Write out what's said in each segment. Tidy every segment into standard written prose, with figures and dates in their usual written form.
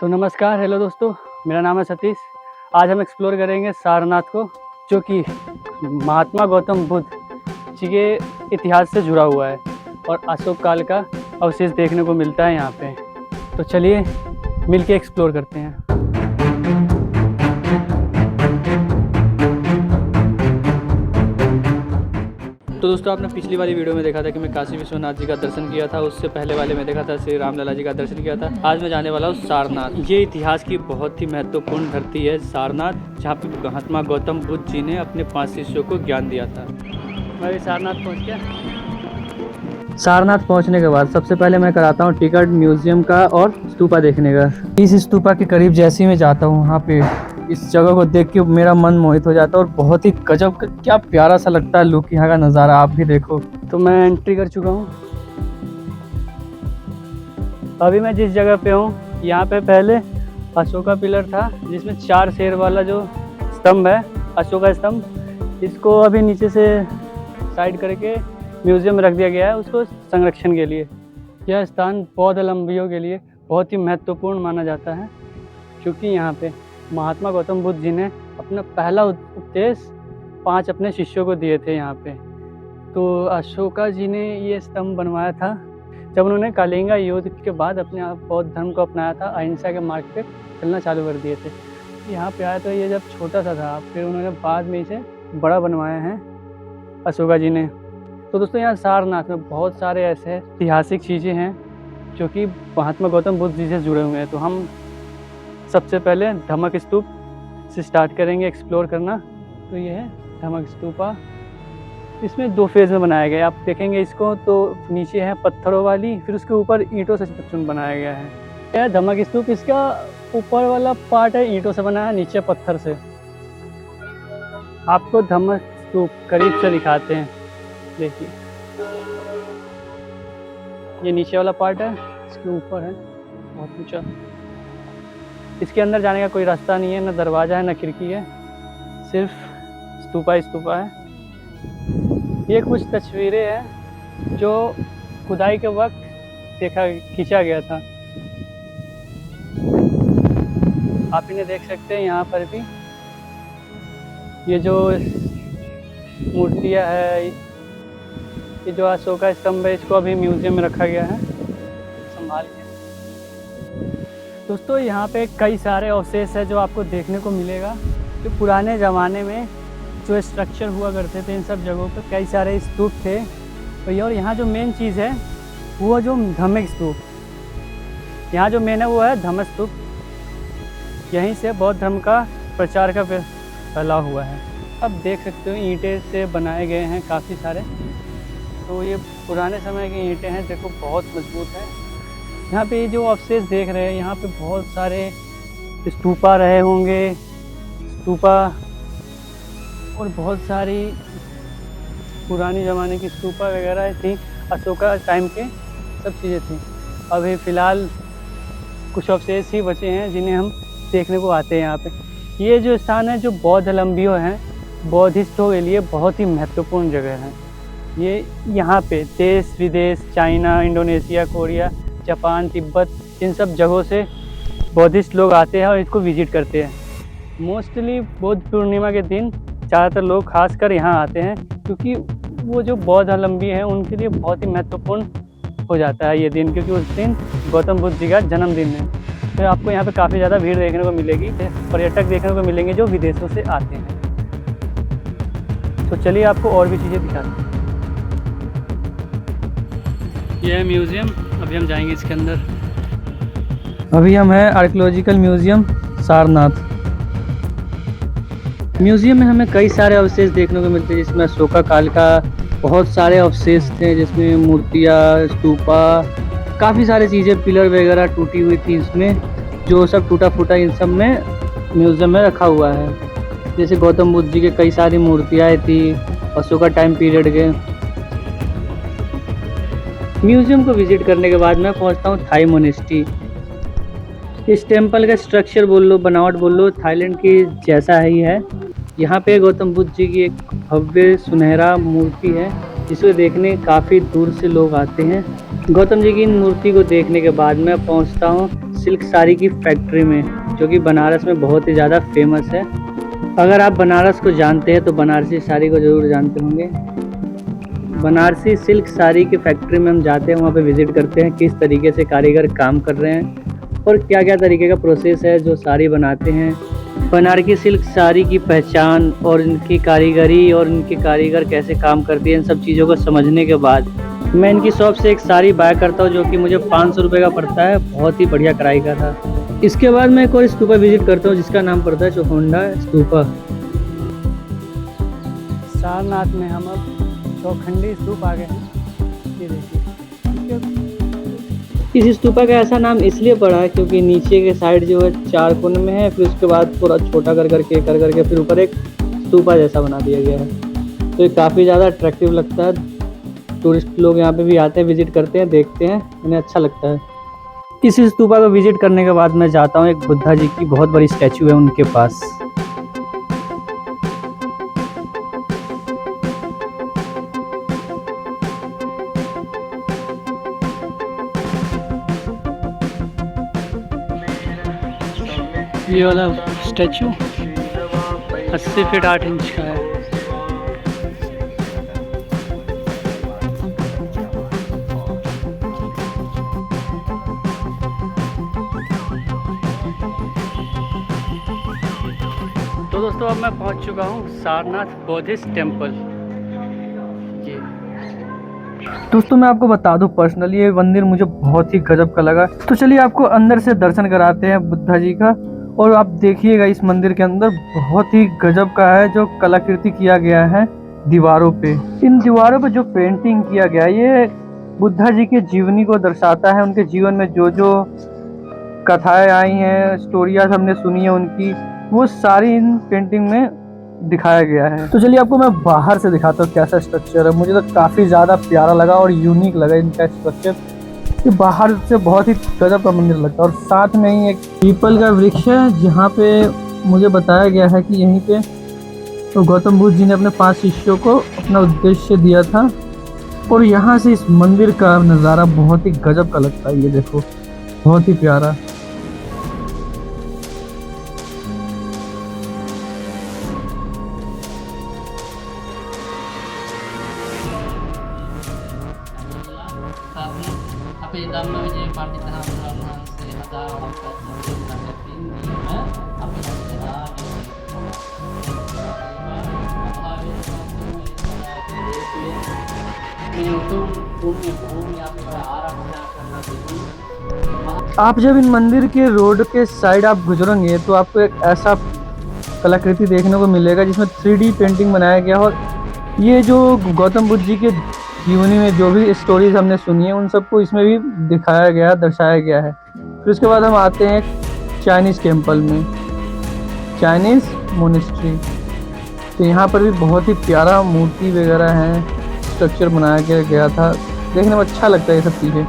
तो नमस्कार, हेलो दोस्तों, मेरा नाम है सतीश। आज हम एक्सप्लोर करेंगे सारनाथ को, जो कि महात्मा गौतम बुद्ध जी के इतिहास से जुड़ा हुआ है और अशोक काल का अवशेष देखने को मिलता है यहाँ पे। तो चलिए मिलके एक्सप्लोर करते हैं। तो दोस्तों, आपने पिछली वाली वीडियो में देखा था कि मैं काशी विश्वनाथ जी का दर्शन किया था। उससे पहले वाले में देखा था श्री रामलला जी का दर्शन किया था। आज मैं जाने वाला हूँ सारनाथ। ये इतिहास की बहुत ही महत्वपूर्ण धरती है सारनाथ, जहाँ पे महात्मा गौतम बुद्ध जी ने अपने 5 शिष्यों को ज्ञान दिया था। मैं भी सारनाथ पहुँच गया। सारनाथ पहुँचने के बाद सबसे पहले मैं कराता हूँ टिकट म्यूजियम का और स्तूपा देखने का। इस स्तूपा के करीब जैसे ही मैं जाता हूँ, वहाँ पे इस जगह को देख के मेरा मन मोहित हो जाता है और बहुत ही गजब, क्या प्यारा सा लगता है लुक यहाँ का नज़ारा। आप भी देखो। तो मैं एंट्री कर चुका हूँ। अभी मैं जिस जगह पे हूँ, यहाँ पे पहले अशोका पिलर था, जिसमें 4 शेर वाला जो स्तंभ है, अशोका स्तंभ, इसको अभी नीचे से साइड करके म्यूजियम में रख दिया गया है, उसको संरक्षण के लिए। यह स्थान बौद्धावलंबियों के लिए बहुत ही महत्वपूर्ण माना जाता है, क्योंकि यहाँ पे महात्मा गौतम बुद्ध जी ने अपना पहला उपदेश 5 अपने शिष्यों को दिए थे यहाँ पे। तो अशोका जी ने ये स्तंभ बनवाया था जब उन्होंने कलिंगा युद्ध के बाद अपने आप बौद्ध धर्म को अपनाया था, अहिंसा के मार्ग पे चलना चालू कर दिए थे। यहाँ पे आया तो ये जब छोटा सा था, फिर उन्होंने बाद में इसे बड़ा बनवाया है अशोका जी ने। तो दोस्तों, यहाँ सारनाथ में बहुत सारे ऐसे ऐतिहासिक चीज़ें हैं जो कि महात्मा गौतम बुद्ध जी से जुड़े हुए हैं। तो हम सबसे पहले धम्मक स्तूप से स्टार्ट करेंगे एक्सप्लोर करना। तो ये है धम्मक स्तूपा। इसमें 2 फेज़ में बनाया गया है। आप देखेंगे इसको तो नीचे है पत्थरों वाली, फिर उसके ऊपर ईंटों से चुन बनाया गया है। यह धम्मक स्तूप, इसका ऊपर वाला पार्ट है ईंटों से बना है, नीचे पत्थर से। आपको धम्मक स्तूप करीब से दिखाते हैं। देखिए, ये नीचे वाला पार्ट है, इसके ऊपर है बहुत ऊंचा। इसके अंदर जाने का कोई रास्ता नहीं है, ना दरवाज़ा है ना खिड़की है, सिर्फ स्तूपा है। ये कुछ तस्वीरें हैं जो खुदाई के वक्त खींचा गया था। आप इन्हें देख सकते हैं। यहाँ पर भी ये जो मूर्तियाँ है, ये जो अशोका स्तंभ है, इसको अभी म्यूजियम में रखा गया है संभाल के। दोस्तों, यहाँ पे कई सारे अवशेष है जो आपको देखने को मिलेगा, जो पुराने ज़माने में जो स्ट्रक्चर हुआ करते थे, इन सब जगहों पे कई सारे स्तूप थे। और यहाँ जो मेन चीज़ है वो जो धम्मक स्तूप, यहाँ जो मेन है वो है धम्मक स्तूप। यहीं से बौद्ध धर्म का प्रचार का फैला हुआ है। अब देख सकते हो ईंटें से बनाए गए हैं काफ़ी सारे। तो ये पुराने समय की ईंटें हैं, देखो बहुत मजबूत है। यहाँ पे जो अवशेष देख रहे हैं, यहाँ पे बहुत सारे स्तूपा रहे होंगे, स्तूपा और बहुत सारी पुरानी ज़माने की स्तूपा वगैरह थी, अशोका टाइम के सब चीज़ें थी। अभी फ़िलहाल कुछ अवशेष ही बचे हैं जिन्हें हम देखने को आते हैं यहाँ पे। ये जो स्थान है, जो बौद्धावलंबियों हैं, बौद्धिस्टों के लिए बहुत ही महत्वपूर्ण जगह है। ये यहाँ पे देश विदेश, China, Indonesia, Korea, Japan, Tibet, इन सब जगहों से बौद्धिस्ट लोग आते हैं और इसको विजिट करते हैं। मोस्टली बुद्ध पूर्णिमा के दिन ज़्यादातर लोग खासकर यहाँ आते हैं, क्योंकि वो जो बौद्धावलंबी हैं उनके लिए बहुत ही महत्वपूर्ण हो जाता है ये दिन, क्योंकि उस दिन गौतम बुद्ध जी का जन्मदिन है। तो आपको यहाँ पे काफ़ी ज़्यादा भीड़ देखने को मिलेगी, पर्यटक देखने को मिलेंगे जो विदेशों से आते हैं। तो चलिए आपको और भी चीज़ें दिखाते हैं। यह है म्यूज़ियम, अभी हम जाएंगे इसके अंदर। अभी हम हैं आर्कियोलॉजिकल म्यूज़ियम सारनाथ। म्यूज़ियम में हमें कई सारे अवशेष देखने को मिलते हैं, जिसमें अशोका काल का बहुत सारे अवशेष थे, जिसमें मूर्तियाँ, स्तूपा, काफ़ी सारी चीज़ें, पिलर वगैरह टूटी हुई थी इसमें, जो सब टूटा फूटा इन सब में म्यूज़ियम में रखा हुआ है। जैसे गौतम बुद्ध जी के कई सारी मूर्तियाँ थी अशोका टाइम पीरियड के। म्यूज़ियम को विजिट करने के बाद मैं पहुंचता हूं थाई मोनेस्ट्री। इस टेम्पल का स्ट्रक्चर बोल लो, बनावट बोल लो, थाईलैंड की जैसा ही है। यहाँ पे गौतम बुद्ध जी की एक भव्य सुनहरा मूर्ति है, जिसे देखने काफ़ी दूर से लोग आते हैं। गौतम जी की इन मूर्ति को देखने के बाद मैं पहुँचता हूँ सिल्क साड़ी की फैक्ट्री में, जो कि बनारस में बहुत ही ज़्यादा फेमस है। अगर आप बनारस को जानते हैं तो बनारसी साड़ी को ज़रूर जानते होंगे। बनारसी सिल्क साड़ी की फैक्ट्री में हम जाते हैं, वहाँ पे विज़िट करते हैं किस तरीके से कारीगर काम कर रहे हैं और क्या क्या तरीके का प्रोसेस है जो साड़ी बनाते हैं। बनारसी सिल्क साड़ी की पहचान और इनकी कारीगरी और इनके कारीगर कैसे काम करती है, इन सब चीज़ों को समझने के बाद मैं इनकी शॉप से एक साड़ी बाय करता हूँ, जो कि मुझे 500 रुपये का पड़ता है। बहुत ही बढ़िया कढ़ाई का था। इसके बाद मैं एक और स्तूपा विज़िट करता हूँ जिसका नाम पड़ता है चौखुंडा स्तूपा। सारनाथ में हम अब चौखंडी स्तूप आ गए हैं। ये देखिए, इस स्तूपा का ऐसा नाम इसलिए पड़ा है क्योंकि नीचे के साइड जो है 4 कोने में है, फिर उसके बाद पूरा छोटा कर करके फिर ऊपर एक स्तूपा जैसा बना दिया गया है। तो ये काफ़ी ज़्यादा अट्रैक्टिव लगता है। टूरिस्ट लोग यहाँ पे भी आते हैं, विजिट करते हैं, देखते हैं, उन्हें अच्छा लगता है। इस स्तूपा को विजिट करने के बाद मैं जाता हूँ एक बुद्धा जी की बहुत बड़ी स्टैचू है उनके पास। ये वाला स्टैचू 80 फीट 8 इंच का है। तो दोस्तों अब मैं पहुंच चुका हूं सारनाथ बौद्धिस्ट टेम्पल। दोस्तों मैं आपको बता दूं, पर्सनली ये मंदिर मुझे बहुत ही गजब का लगा। तो चलिए आपको अंदर से दर्शन कराते हैं बुद्धा जी का। और आप देखिएगा इस मंदिर के अंदर बहुत ही गजब का है जो कलाकृति किया गया है दीवारों पे। इन दीवारों पे जो पेंटिंग किया गया है ये बुद्धा जी के जीवनी को दर्शाता है। उनके जीवन में जो जो कथाएं आई हैं, स्टोरियाज हमने सुनी है उनकी, वो सारी इन पेंटिंग में दिखाया गया है। तो चलिए आपको मैं बाहर से दिखाता हूँ कैसा स्ट्रक्चर है। मुझे तो काफ़ी ज़्यादा प्यारा लगा और यूनिक लगा इनका स्ट्रक्चर। ये बाहर से बहुत ही गजब का मंदिर लगता है। और साथ में ही एक पीपल का वृक्ष है जहाँ पे मुझे बताया गया है कि यहीं पे तो गौतम बुद्ध जी ने अपने 5 शिष्यों को अपना उद्देश्य दिया था। और यहाँ से इस मंदिर का नज़ारा बहुत ही गजब का लगता है। ये देखो, बहुत ही प्यारा। आप जब इन मंदिर के रोड के साइड आप गुजरेंगे तो आपको एक ऐसा कलाकृति देखने को मिलेगा जिसमें 3D पेंटिंग बनाया गया। और ये जो गौतम बुद्ध जी के जीवनी में जो भी स्टोरीज हमने सुनी है उन सबको इसमें भी दिखाया गया, दर्शाया गया है। फिर उसके बाद हम आते हैं चाइनीज़ टेम्पल में, चाइनीज़ मोनेस्ट्री। तो यहाँ पर भी बहुत ही प्यारा मूर्ति वगैरह है, स्ट्रक्चर बनाया गया था। देखने में अच्छा लगता है ये सब चीज़ें।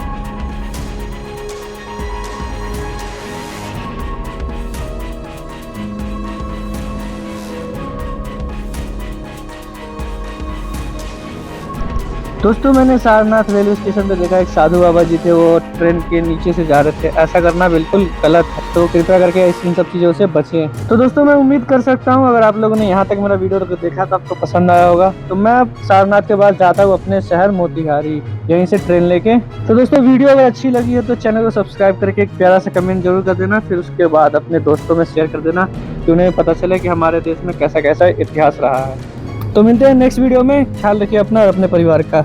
दोस्तों मैंने सारनाथ रेलवे स्टेशन पे देखा एक साधु बाबा जी थे, वो ट्रेन के नीचे से जा रहे थे। ऐसा करना बिल्कुल गलत है, तो कृपया करके इन सब चीज़ों से बचें। तो दोस्तों मैं उम्मीद कर सकता हूँ अगर आप लोगों ने यहाँ तक मेरा वीडियो देखा तो आपको पसंद आया होगा। तो मैं अब सारनाथ के बाद जाता हूँ अपने शहर मोतिहारी, यहीं से ट्रेन लेके। तो दोस्तों वीडियो अगर अच्छी लगी है तो चैनल को सब्सक्राइब करके एक प्यारा सा कमेंट जरूर कर देना। फिर उसके बाद अपने दोस्तों में शेयर कर देना कि उन्हें पता चले कि हमारे देश में कैसा कैसा इतिहास रहा है। तो मिलते हैं नेक्स्ट वीडियो में। ख्याल रखिए अपना और अपने परिवार का।